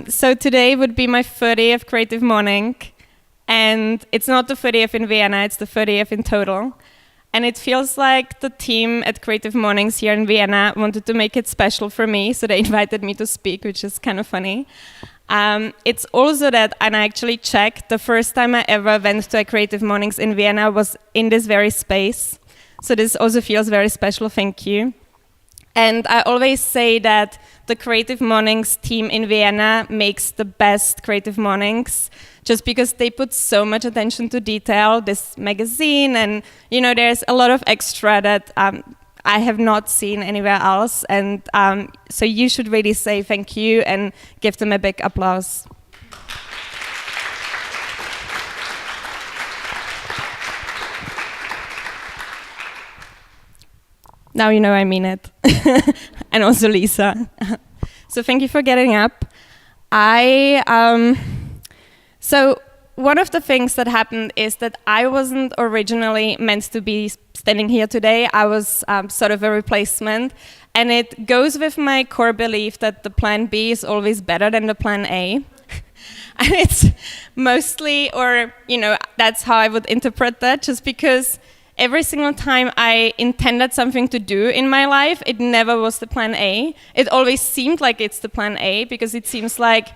So today would be my 30th Creative Morning, and it's not the 30th in Vienna, it's the 30th in total. And it feels like the team at Creative Mornings here in Vienna wanted to make it special for me, so they invited me to speak, which is kind of funny. It's also that, and I actually checked, the first time I ever went to a Creative Mornings in Vienna was in this very space. So this also feels very special, thank you. And I always say that the Creative Mornings team in Vienna makes the best Creative Mornings, just because they put so much attention to detail, this magazine, and there's a lot of extra that I have not seen anywhere else. And so you should really say thank you and give them a big applause. Now you know I mean it. And also Lisa. So thank you for getting up. So one of the things that happened is that I wasn't originally meant to be standing here today. I was sort of a replacement. And it goes with my core belief that the plan B is always better than the plan A. And it's mostly, that's how I would interpret that, just because every single time I intended something to do in my life, it never was the plan A. It always seemed like it's the plan A, because it seems like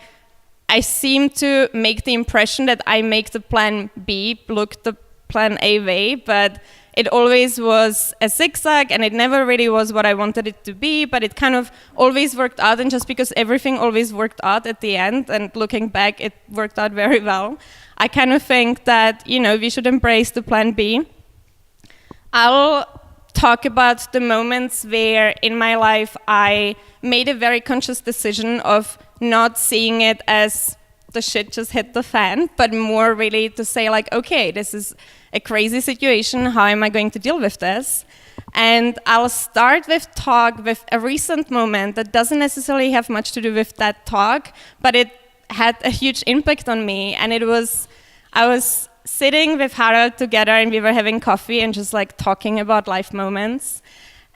I seem to make the impression that I make the plan B look the plan A way, but it always was a zigzag, and it never really was what I wanted it to be, but it kind of always worked out, and just because everything always worked out at the end, and looking back, it worked out very well, I kind of think that, we should embrace the plan B. I'll talk about the moments where in my life I made a very conscious decision of not seeing it as the shit just hit the fan, but more really to say like, okay, this is a crazy situation, how am I going to deal with this? And I'll start with a recent moment that doesn't necessarily have much to do with that talk, but it had a huge impact on me, and I was sitting with Harald together, and we were having coffee and just like talking about life moments.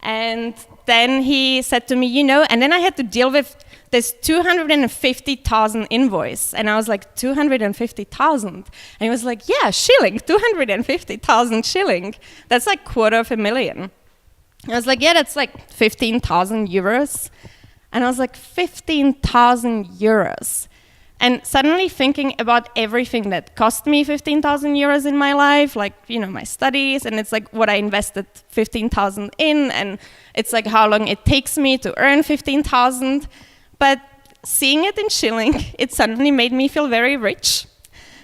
And then he said to me, and then I had to deal with this 250,000 invoice. And I was like, 250,000? And he was like, yeah, shilling, 250,000 shilling. That's like $250,000. I was like, yeah, that's like 15,000 euros. And I was like, 15,000 euros. And suddenly thinking about everything that cost me 15,000 euros in my life, like, my studies, and it's like what I invested 15,000 in, and it's like how long it takes me to earn 15,000. But seeing it in shilling, it suddenly made me feel very rich.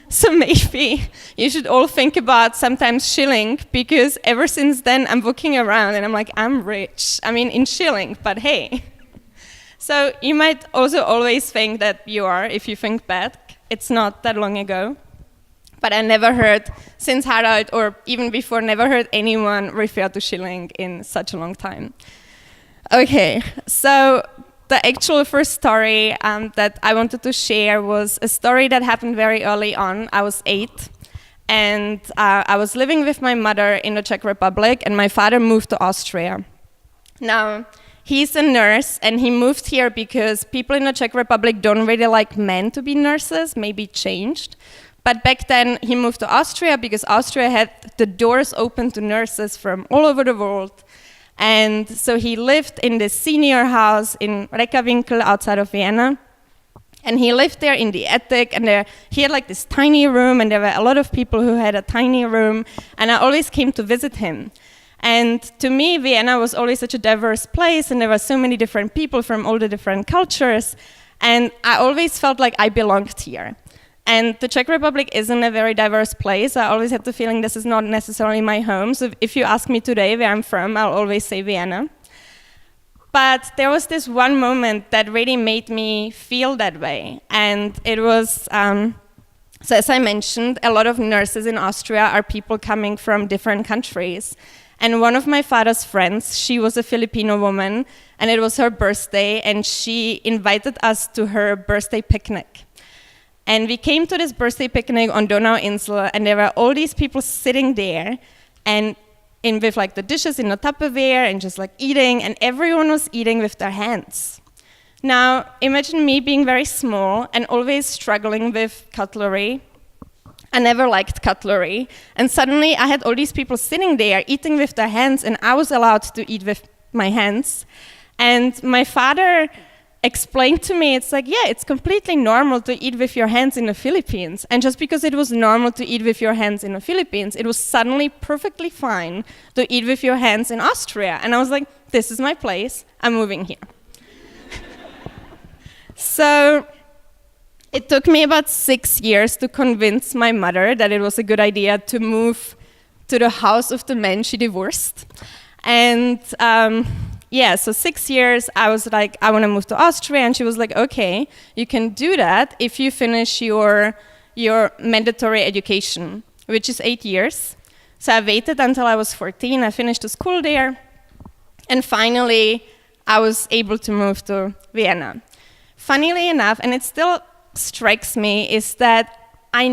So maybe you should all think about sometimes shilling, because ever since then I'm looking around and I'm like, I'm rich. I mean, in shilling, but hey. So you might also always think that you are, if you think back. It's not that long ago. But I never heard, since Harald, or even before, never heard anyone refer to shilling in such a long time. Okay, so the actual first story that I wanted to share was a story that happened very early on. I was 8, and I was living with my mother in the Czech Republic, and my father moved to Austria. Now, he's a nurse, and he moved here because people in the Czech Republic don't really like men to be nurses, maybe changed. But back then, he moved to Austria because Austria had the doors open to nurses from all over the world. And so he lived in this senior house in Reckawinkel outside of Vienna. And he lived there in the attic, and he had like this tiny room, and there were a lot of people who had a tiny room, and I always came to visit him. And to me, Vienna was always such a diverse place, and there were so many different people from all the different cultures, and I always felt like I belonged here. And the Czech Republic isn't a very diverse place. I always had the feeling this is not necessarily my home, so if you ask me today where I'm from, I'll always say Vienna. But there was this one moment that really made me feel that way. And it was, so as I mentioned, a lot of nurses in Austria are people coming from different countries. And one of my father's friends, she was a Filipino woman, and it was her birthday, and she invited us to her birthday picnic. And we came to this birthday picnic on Donauinsel, and there were all these people sitting there, and with like the dishes in the Tupperware, and just like eating, and everyone was eating with their hands. Now, imagine me being very small and always struggling with cutlery. I never liked cutlery. And suddenly I had all these people sitting there eating with their hands, and I was allowed to eat with my hands. And my father explained to me, it's like, yeah, it's completely normal to eat with your hands in the Philippines. And just because it was normal to eat with your hands in the Philippines, it was suddenly perfectly fine to eat with your hands in Austria. And I was like, this is my place, I'm moving here. So it took me about 6 years to convince my mother that it was a good idea to move to the house of the man she divorced. And so 6 years, I was like, I want to move to Austria. And she was like, okay, you can do that if you finish your mandatory education, which is 8 years. So I waited until I was 14. I finished the school there. And finally, I was able to move to Vienna. Funnily enough, and it still strikes me, is that I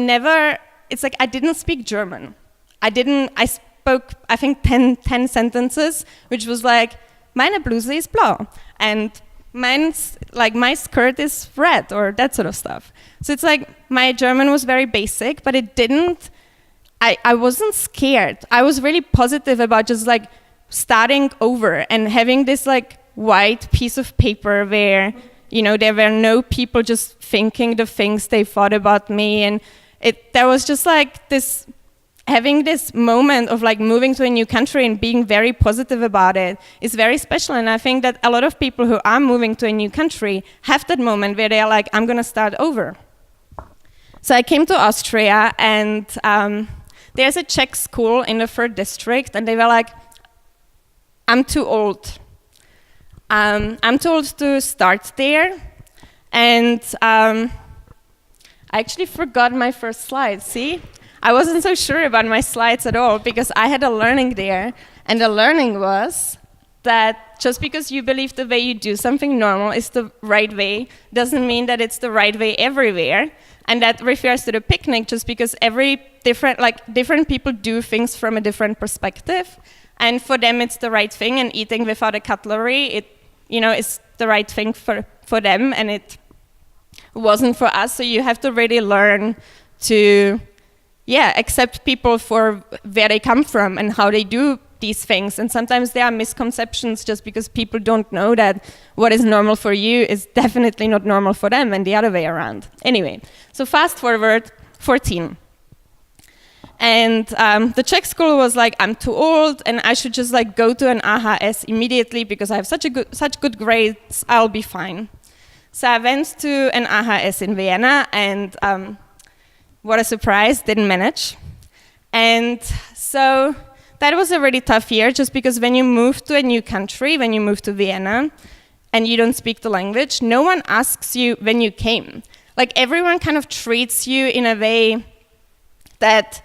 didn't speak German. I spoke, I think, 10 sentences, which was like, meine Bluse ist blau, and my skirt is red, or that sort of stuff. So it's like, my German was very basic, but I wasn't scared. I was really positive about just like starting over and having this like white piece of paper where, there were no people just thinking the things they thought about me, and there was just like having this moment of like moving to a new country and being very positive about it is very special. And I think that a lot of people who are moving to a new country have that moment where they're like, I'm gonna start over. So I came to Austria, and there's a Czech school in the 3rd district, and they were like, I'm too old. I'm too old to start there. And I actually forgot my first slide, see? I wasn't so sure about my slides at all, because I had a learning there, and the learning was that just because you believe the way you do something normal is the right way, doesn't mean that it's the right way everywhere. And that refers to the picnic, just because different people do things from a different perspective, and for them it's the right thing, and eating without a cutlery, is the right thing for them, and it wasn't for us. So you have to really learn to accept people for where they come from and how they do these things. And sometimes there are misconceptions just because people don't know that what is normal for you is definitely not normal for them, and the other way around. Anyway, so fast forward 14. And the Czech school was like, I'm too old, and I should just like go to an AHS immediately because I have such good grades, I'll be fine. So I went to an AHS in Vienna, and what a surprise, didn't manage. And so that was a really tough year, just because when you move to a new country, when you move to Vienna, and you don't speak the language, no one asks you when you came. Like, everyone kind of treats you in a way that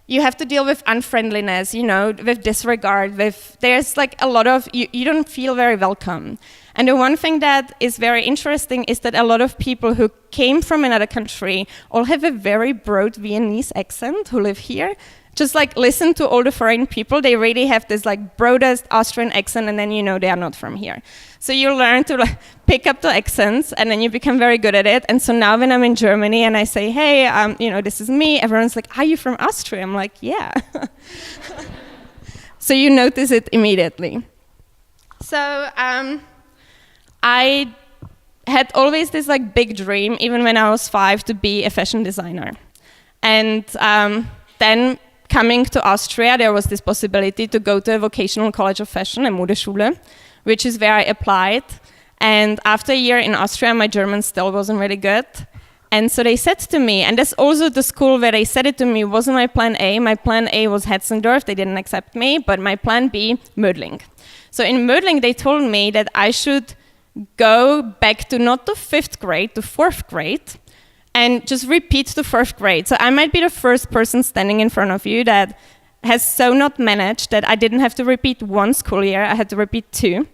you have to deal with unfriendliness, with disregard, there's like a lot of, you don't feel very welcome. And the one thing that is very interesting is that a lot of people who came from another country all have a very broad Viennese accent who live here. Just like listen to all the foreign people, they really have this like broadest Austrian accent, and then they are not from here. So you learn to like pick up the accents, and then you become very good at it. And so now when I'm in Germany and I say, hey, this is me, everyone's like, are you from Austria? I'm like, yeah. So you notice it immediately. So I had always this like big dream, even when I was 5, to be a fashion designer. And then coming to Austria, there was this possibility to go to a vocational college of fashion, a Modeschule, which is where I applied. And after a year in Austria, my German still wasn't really good. And so they said to me, and that's also the school where they said it to me, wasn't my plan A. My plan A was Hetzendorf, they didn't accept me, but my plan B, Mödling. So in Mödling, they told me that I should go back to not to 5th grade, to 4th grade, and just repeat to 4th grade. So I might be the first person standing in front of you that has so not managed that I didn't have to repeat 1 school year, I had to repeat 2.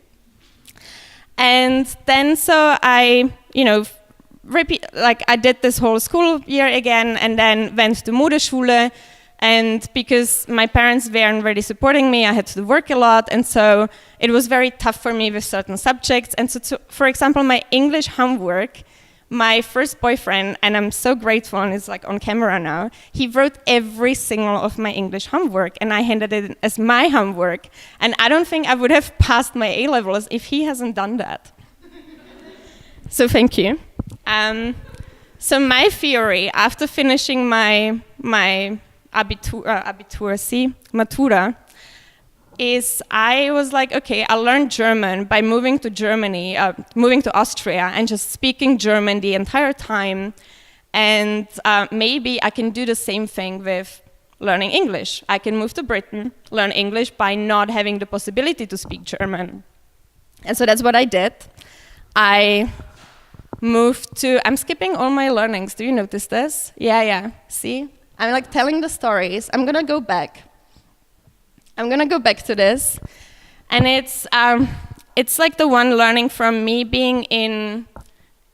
And then so I, I did this whole school year again, and then went to Modeschule. And because my parents weren't really supporting me, I had to work a lot, and so it was very tough for me with certain subjects. And so, for example, my English homework, my first boyfriend, and I'm so grateful, and it's like on camera now, he wrote every single of my English homework, and I handed it in as my homework. And I don't think I would have passed my A-levels if he hasn't done that. So thank you. So my theory, after finishing my Matura, is I was like, okay, I learned German by moving to Germany, moving to Austria, and just speaking German the entire time. And maybe I can do the same thing with learning English. I can move to Britain, learn English by not having the possibility to speak German. And so that's what I did. I moved to, I'm skipping all my learnings. Do you notice this? Yeah, see? I'm like telling the stories. I'm gonna go back. To this. And it's like the one learning from me being in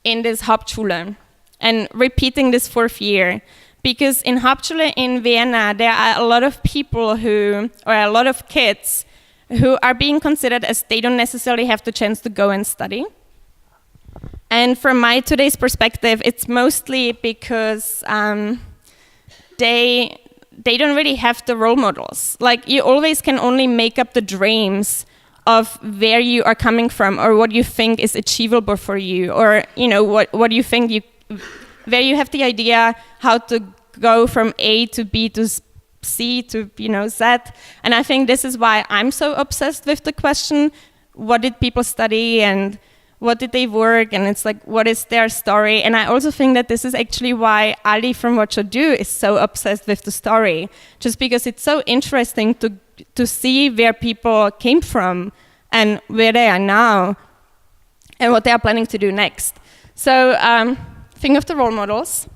this Hauptschule and repeating this 4th year. Because in Hauptschule in Vienna, there are a lot of people a lot of kids who are being considered as they don't necessarily have the chance to go and study. And from my today's perspective, it's mostly because they don't really have the role models. Like, you always can only make up the dreams of where you are coming from, or what you think is achievable for you, or what you think where you have the idea how to go from A to B to C to Z. And I think this is why I'm so obsessed with the question, what did people study and what did they work, and it's like, what is their story? And I also think that this is actually why Ali from What You Do is so obsessed with the story, just because it's so interesting to see where people came from and where they are now and what they are planning to do next. So think of the role models.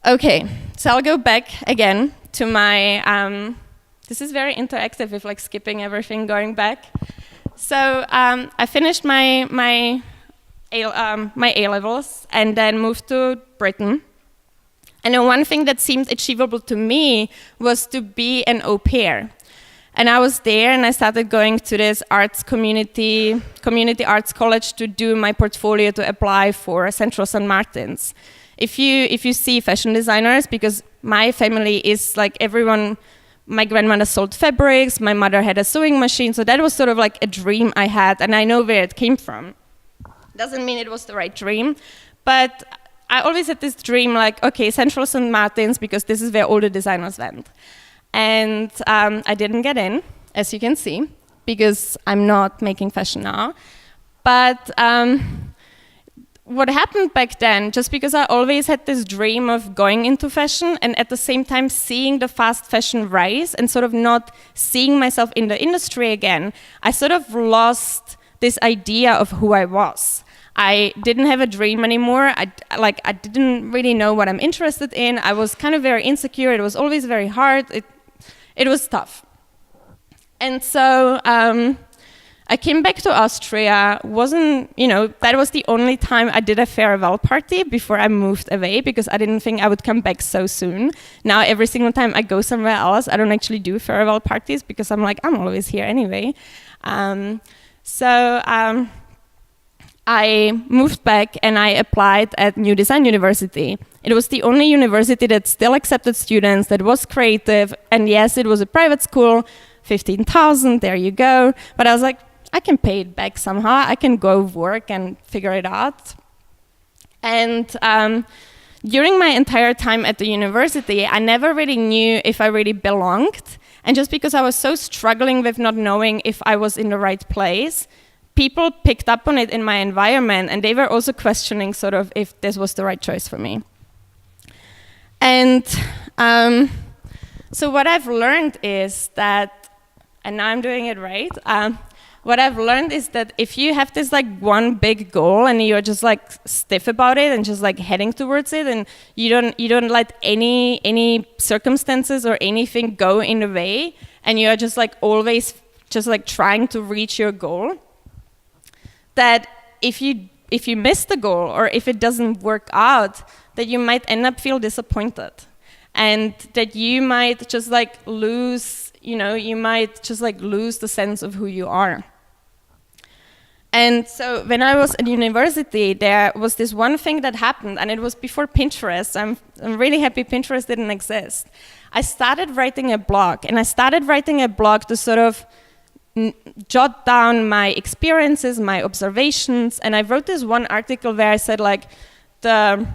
Okay, so I'll go back again to my, this is very interactive with like skipping everything, going back. So I finished my A-levels and then moved to Britain. And the one thing that seemed achievable to me was to be an au pair. And I was there, and I started going to this arts community arts college to do my portfolio to apply for Central St. Martin's. If you see fashion designers, because my family is like everyone. My grandmother sold fabrics, my mother had a sewing machine, so that was sort of like a dream I had, and I know where it came from. Doesn't mean it was the right dream, but I always had this dream like, okay, Central St. Martin's, because this is where all the designers went. And I didn't get in, as you can see, because I'm not making fashion now. But what happened back then, just because I always had this dream of going into fashion and at the same time seeing the fast fashion rise and sort of not seeing myself in the industry again, I sort of lost this idea of who I was. I didn't have a dream anymore. I didn't really know what I'm interested in. I was kind of very insecure. It was always very hard. It was tough. And so I came back to Austria, that was the only time I did a farewell party before I moved away, because I didn't think I would come back so soon. Now every single time I go somewhere else, I don't actually do farewell parties, because I'm like, I'm always here anyway. So I moved back and I applied at New Design University. It was the only university that still accepted students, that was creative, and yes, it was a private school, 15,000, there you go. But I was like, I can pay it back somehow. I can go work and figure it out. And during my entire time at the university, I never really knew if I really belonged. And just because I was so struggling with not knowing if I was in the right place, people picked up on it in my environment, and they were also questioning sort of if this was the right choice for me. And so what I've learned is that, and now I'm doing it right. What I've learned is that if you have this like one big goal and you're just like stiff about it and just like heading towards it, and you don't let any circumstances or anything go in the way, and you're just like always just like trying to reach your goal, that if you miss the goal or if it doesn't work out, that you might end up feel disappointed, and that you might just like lose the sense of who you are. And so when I was at university, there was this one thing that happened, and it was before Pinterest. I'm really happy Pinterest didn't exist. I started writing a blog, and I started writing a blog to sort of jot down my experiences, my observations, and I wrote this one article where I said like the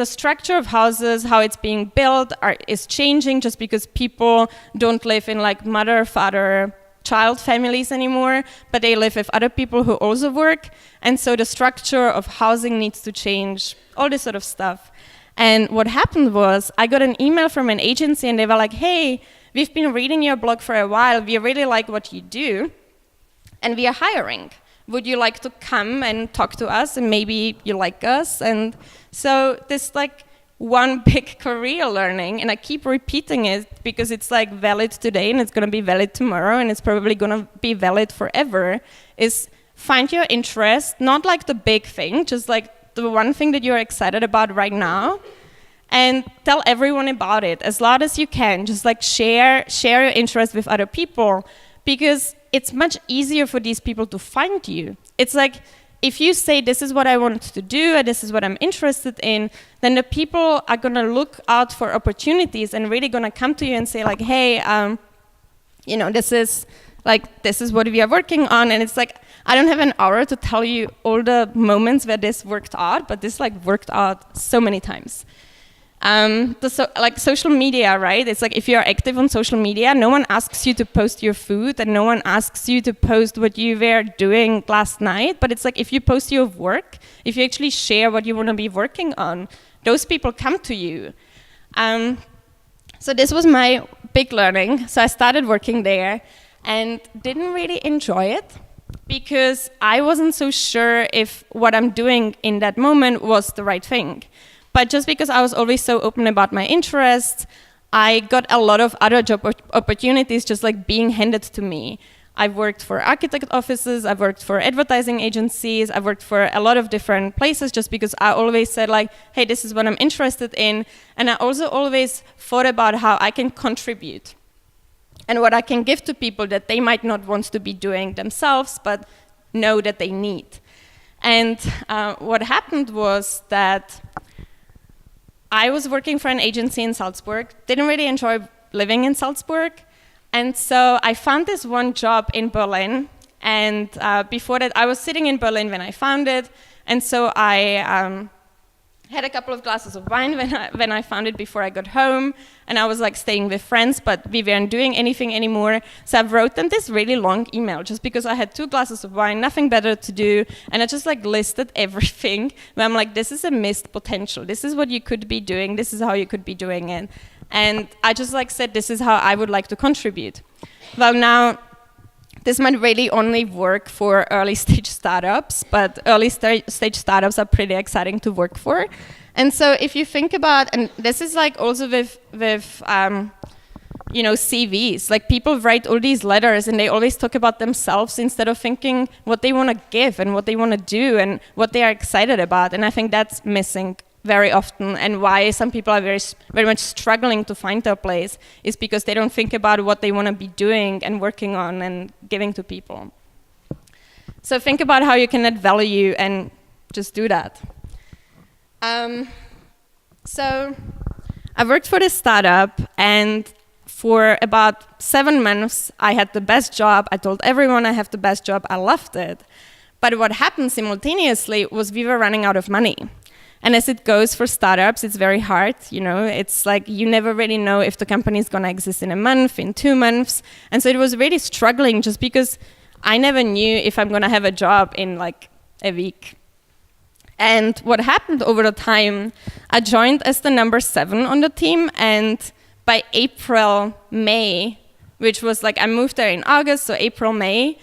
structure of houses, how it's being built is changing just because people don't live in like mother, father, child families anymore, but they live with other people who also work. And so the structure of housing needs to change, all this sort of stuff. And what happened was I got an email from an agency and they were like, hey, we've been reading your blog for a while. We really like what you do and we are hiring. Would you like to come and talk to us and maybe you like us? And so this like one big career learning, and I keep repeating it because it's like valid today and it's going to be valid tomorrow and it's probably going to be valid forever, is find your interest, not like the big thing, just like the one thing that you're excited about right now, and tell everyone about it as loud as you can. Just like share your interest with other people, because it's much easier for these people to find you. It's like, if you say, this is what I want to do, and this is what I'm interested in, then the people are gonna look out for opportunities and really gonna come to you and say like, hey, this is what we are working on. And it's like, I don't have an hour to tell you all the moments where this worked out, but this like worked out so many times. Like social media, right? It's like if you're active on social media, no one asks you to post your food and no one asks you to post what you were doing last night. But it's like if you post your work, if you actually share what you want to be working on, those people come to you. So this was my big learning. So I started working there and didn't really enjoy it because I wasn't so sure if what I'm doing in that moment was the right thing. But just because I was always so open about my interests, I got a lot of other job opportunities just like being handed to me. I've worked for architect offices, I've worked for advertising agencies, I've worked for a lot of different places just because I always said like, hey, this is what I'm interested in. And I also always thought about how I can contribute and what I can give to people that they might not want to be doing themselves, but know that they need. And what happened was that I was working for an agency in Salzburg, didn't really enjoy living in Salzburg, and so I found this one job in Berlin, and before that I was sitting in Berlin when I found it, and so I had a couple of glasses of wine when I found it before I got home, and I was like staying with friends, but we weren't doing anything anymore, so I wrote them this really long email just because I had 2 glasses of wine, nothing better to do, and I just like listed everything where I'm like, this is a missed potential, this is what you could be doing, this is how you could be doing it, and I just like said, this is how I would like to contribute. Well, now this might really only work for early stage startups, but early stage startups are pretty exciting to work for. And so if you think about, and this is like also with CVs, like people write all these letters and they always talk about themselves instead of thinking what they want to give and what they want to do and what they are excited about. And I think that's missing very often, and why some people are very much struggling to find their place is because they don't think about what they want to be doing and working on and giving to people. So think about how you can add value and just do that. So I worked for this startup, and for about 7 months I had the best job. I told everyone I have the best job. I loved it. But what happened simultaneously was we were running out of money. And as it goes for startups, it's very hard, it's like you never really know if the company is going to exist in a month, in 2 months. And so it was really struggling just because I never knew if I'm going to have a job in like a week. And what happened over the time, I joined as the number 7 on the team, and by April, May, which was like, I moved there in August, so April, May.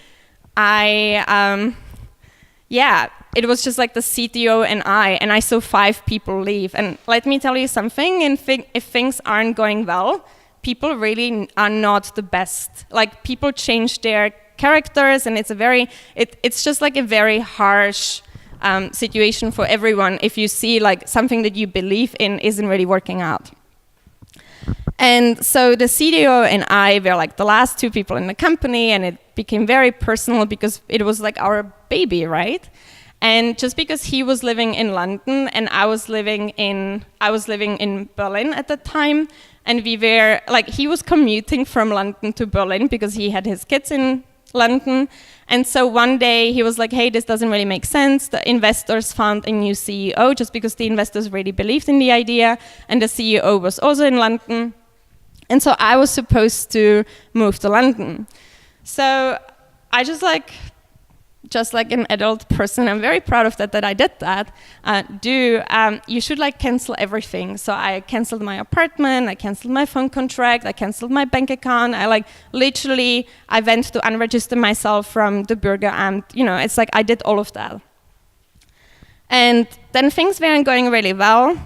It was just like the CTO and I saw 5 people leave. And let me tell you something, if things aren't going well, people really are not the best. Like, people change their characters, and it's just like a very harsh situation for everyone if you see like something that you believe in isn't really working out. And so the CTO and I were like the last 2 people in the company, and it became very personal because it was like our baby, right? And just because he was living in London and I was living in Berlin at the time, and we were like, he was commuting from London to Berlin because he had his kids in London. And so one day he was like, hey, this doesn't really make sense. The investors found a new CEO just because the investors really believed in the idea, and the CEO was also in London. And so I was supposed to move to London. So I just like an adult person, I'm very proud of that I did that, you should like cancel everything. So I canceled my apartment, I canceled my phone contract, I canceled my bank account. I went to unregister myself from the Bürgeramt. It's like I did all of that. And then things weren't going really well.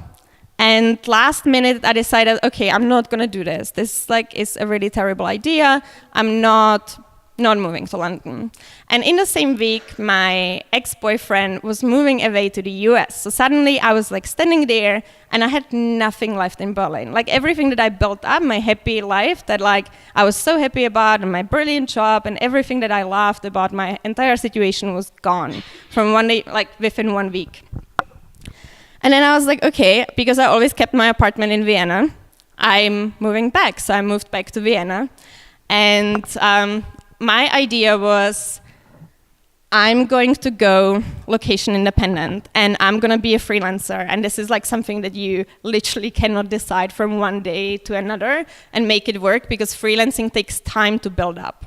And last minute I decided, okay, I'm not gonna do this. This is a really terrible idea. I'm not moving to London. And in the same week, my ex-boyfriend was moving away to the US. So suddenly I was standing there, and I had nothing left in Berlin. Like, everything that I built up, my happy life that I was so happy about, and my brilliant job, and everything that I loved about my entire situation was gone from one day, within 1 week. And then I was like, okay, because I always kept my apartment in Vienna, I'm moving back. So I moved back to Vienna. And my idea was, I'm going to go location independent, and I'm going to be a freelancer. And this is something that you literally cannot decide from one day to another and make it work, because freelancing takes time to build up.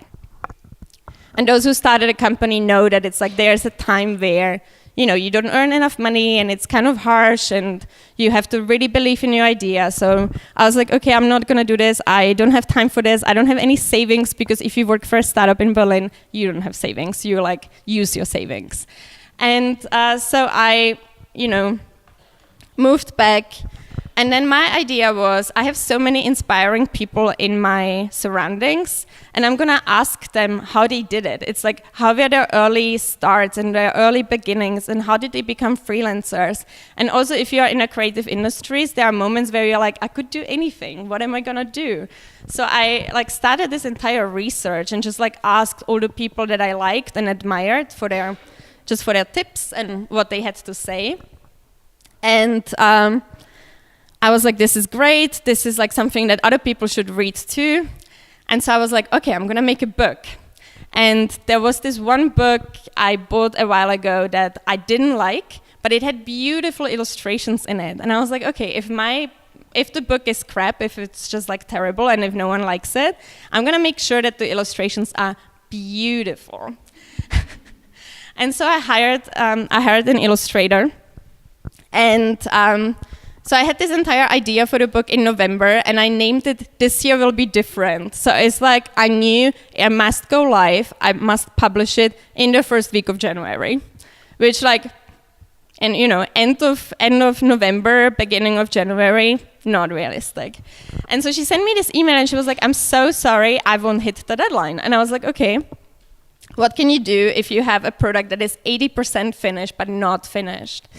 And those who started a company know that it's there's a time where you don't earn enough money, and it's kind of harsh, and you have to really believe in your idea. So I was like, okay, I'm not gonna do this. I don't have time for this. I don't have any savings, because if you work for a startup in Berlin, you don't have savings. You use your savings. And so I, moved back. And then my idea was, I have so many inspiring people in my surroundings, and I'm gonna ask them how they did it. It's how were their early starts and their early beginnings, and how did they become freelancers? And also, if you are in a creative industries, there are moments where you're like, I could do anything. What am I gonna do? So I started this entire research and just asked all the people that I liked and admired for their tips and what they had to say. And I was like, this is great. This is something that other people should read too. And so I was like, okay, I'm gonna make a book. And there was this one book I bought a while ago that I didn't like, but it had beautiful illustrations in it. And I was like, okay, if the book is crap, if it's just terrible, and if no one likes it, I'm gonna make sure that the illustrations are beautiful. And so I hired an illustrator, and so I had this entire idea for the book in November, and I named it This Year Will Be Different. So it's I knew I must go live, I must publish it in the first week of January, which end of November, beginning of January, not realistic. And so she sent me this email, and she was like, I'm so sorry, I won't hit the deadline. And I was like, okay, what can you do if you have a product that is 80% finished but not finished?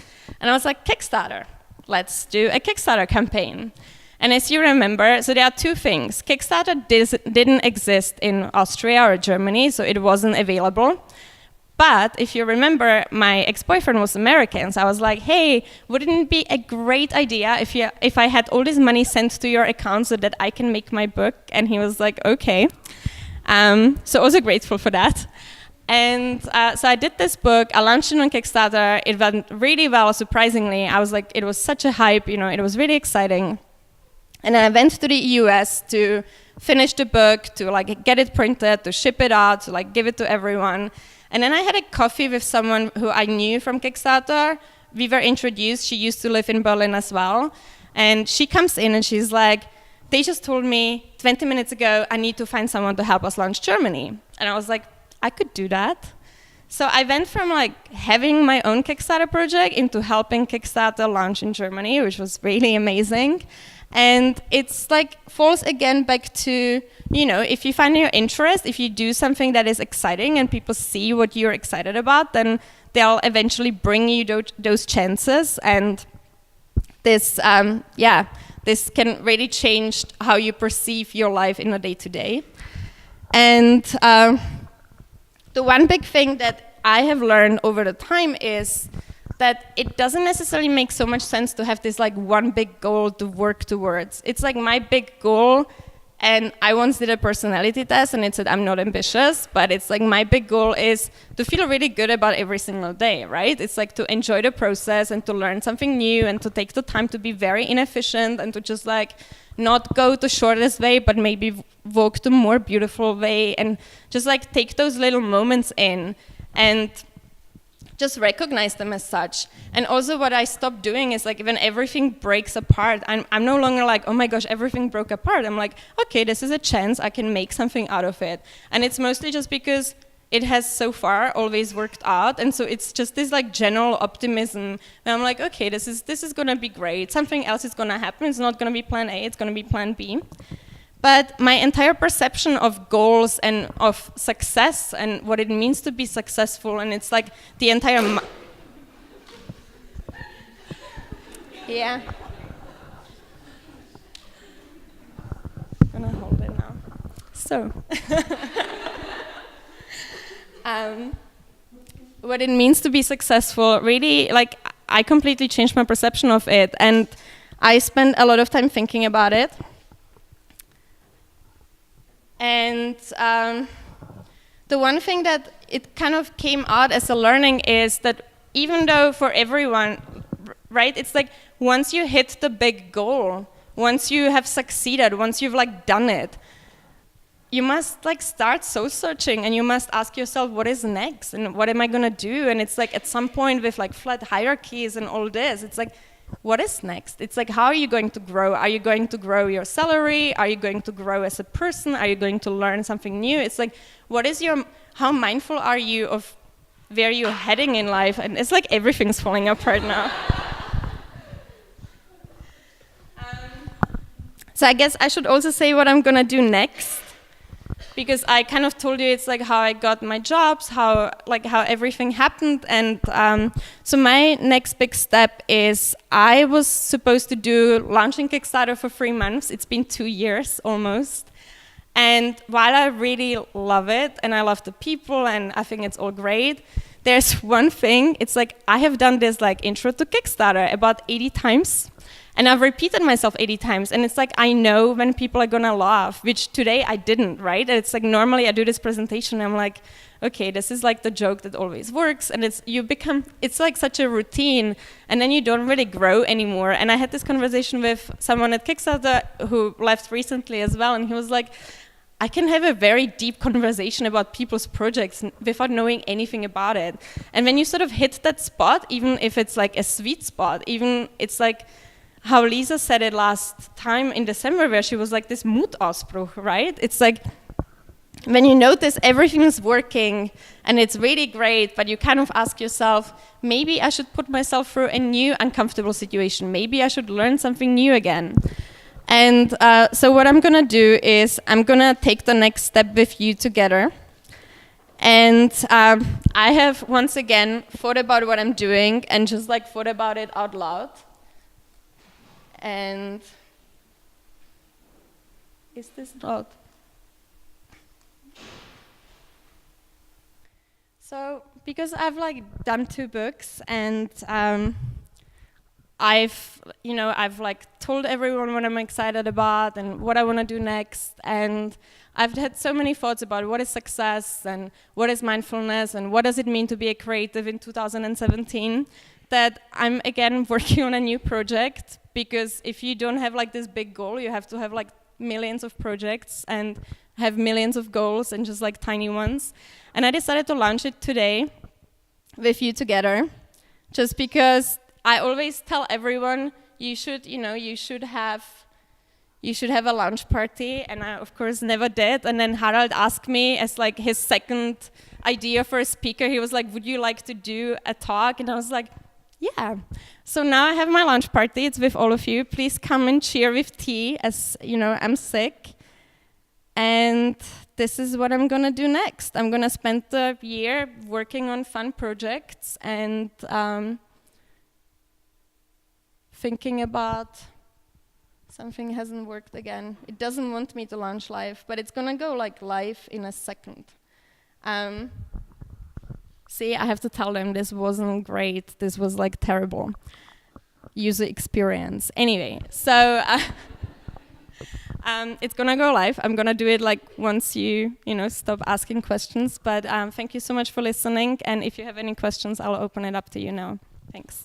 And I was like, Kickstarter. Let's do a Kickstarter campaign. And as you remember, so there are 2 things. Kickstarter didn't exist in Austria or Germany, so it wasn't available. But if you remember, my ex-boyfriend was American, so I was like, hey, wouldn't it be a great idea if I had all this money sent to your account so that I can make my book? And he was like, okay. So also grateful for that. And so I did this book, I launched it on Kickstarter, it went really well, surprisingly. I was like, it was such a hype, it was really exciting. And then I went to the US to finish the book, to get it printed, to ship it out, to give it to everyone. And then I had a coffee with someone who I knew from Kickstarter. We were introduced, she used to live in Berlin as well. And she comes in and she's like, they just told me 20 minutes ago, I need to find someone to help us launch Germany. And I was like, I could do that. So I went from like having my own Kickstarter project into helping Kickstarter launch in Germany, which was really amazing. And it's like falls again back to, if you find your interest, if you do something that is exciting and people see what you're excited about, then they'll eventually bring you those chances. And this, this can really change how you perceive your life in a day-to-day. And the one big thing that I have learned over the time is that it doesn't necessarily make so much sense to have this like one big goal to work towards. It's like my big goal, and I once did a personality test and it said I'm not ambitious, but it's like my big goal is to feel really good about every single day, right? It's like to enjoy the process and to learn something new and to take the time to be very inefficient and to just like not go the shortest way, but maybe walk the more beautiful way and just like take those little moments in and just recognize them as such. And also what I stopped doing is like when everything breaks apart, I'm no longer like, oh my gosh, everything broke apart. I'm like, okay, this is a chance, I can make something out of it. And it's mostly just because it has so far always worked out. And so it's just this like general optimism. And I'm like, okay, this is gonna be great. Something else is gonna happen. It's not gonna be plan A, it's gonna be plan B. But my entire perception of goals and of success and what it means to be successful, and it's like the entire... Yeah. I'm gonna hold it now. So. What it means to be successful, really, like, I completely changed my perception of it, and I spent a lot of time thinking about it. And the one thing that it kind of came out as a learning is that even though for everyone, right, it's like once you hit the big goal, once you have succeeded, once you've like done it, you must like start soul searching and you must ask yourself, what is next and what am I gonna do? And it's like at some point with like flat hierarchies and all this, it's like, what is next? It's like, how are you going to grow? Are you going to grow your salary? Are you going to grow as a person? Are you going to learn something new? It's like, how mindful are you of where you're heading in life? And it's like everything's falling apart now. So I guess I should also say what I'm gonna do next, because I kind of told you it's like how I got my jobs, how everything happened, and so my next big step is I was supposed to do launching Kickstarter for 3 months. It's been 2 years almost, and while I really love it and I love the people and I think it's all great, there's one thing. It's like I have done this like intro to Kickstarter about 80 times. And I've repeated myself 80 times, and it's like I know when people are gonna laugh, which today I didn't, right? And it's like normally I do this presentation, and I'm like, okay, this is like the joke that always works, and it's like such a routine, and then you don't really grow anymore. And I had this conversation with someone at Kickstarter who left recently as well, and he was like, I can have a very deep conversation about people's projects without knowing anything about it. And when you sort of hit that spot, even if it's like a sweet spot, even it's like, how Lisa said it last time in December, where she was like this Mutausbruch, right? It's like when you notice everything is working and it's really great, but you kind of ask yourself, maybe I should put myself through a new uncomfortable situation. Maybe I should learn something new again. And so what I'm gonna do is I'm gonna take the next step with you together. And I have once again thought about what I'm doing and just like thought about it out loud. And is this not? So because I've like done 2 books and I've like told everyone what I'm excited about and what I want to do next, and I've had so many thoughts about what is success and what is mindfulness and what does it mean to be a creative in 2017, that I'm again working on a new project. Because if you don't have like this big goal, you have to have like millions of projects and have millions of goals and just like tiny ones. And I decided to launch it today with you together, just because I always tell everyone you should have you should have a launch party, and I of course never did. And then Harald asked me as like his second idea for a speaker. He was like, would you like to do a talk? And I was like, yeah. So now I have my launch party. It's with all of you. Please come and cheer with tea, as you know, I'm sick. And this is what I'm gonna do next. I'm gonna spend the year working on fun projects and thinking about something hasn't worked again. It doesn't want me to launch live, but it's gonna go like live in a second. See, I have to tell them this wasn't great. This was like terrible user experience. Anyway, so it's gonna go live. I'm gonna do it like once you stop asking questions. But thank you so much for listening. And if you have any questions, I'll open it up to you now. Thanks.